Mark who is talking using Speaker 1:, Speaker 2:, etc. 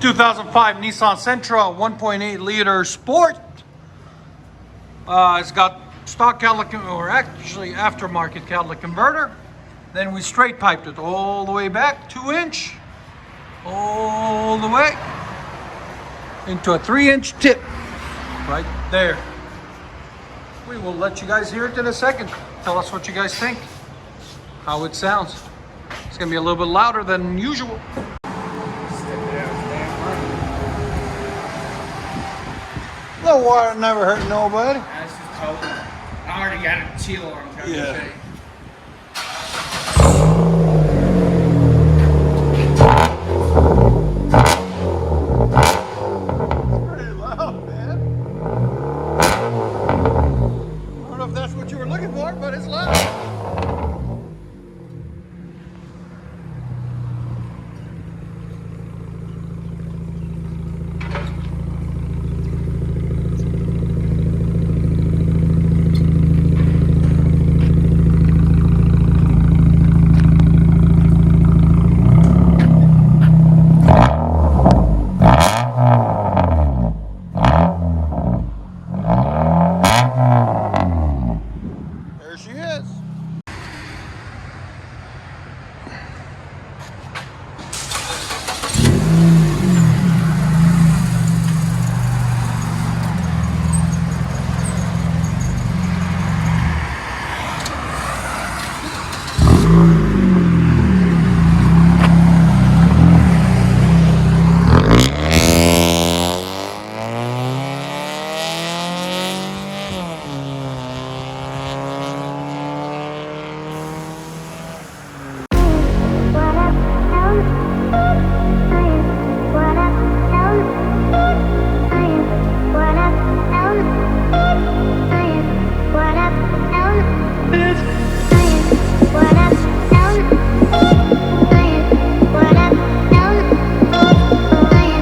Speaker 1: 2005 Nissan Sentra 1.8 liter Sport. It's got stock catalytic, or actually aftermarket catalytic converter. Then we straight piped it all the way back, 2-inch, all the way into a 3-inch tip right there. We will let you guys hear it in a second. Tell us what you guys think, how it sounds. It's gonna be a little bit louder than usual. The water never hurt nobody.
Speaker 2: That's just cold. I already got a chill on.
Speaker 1: Yeah.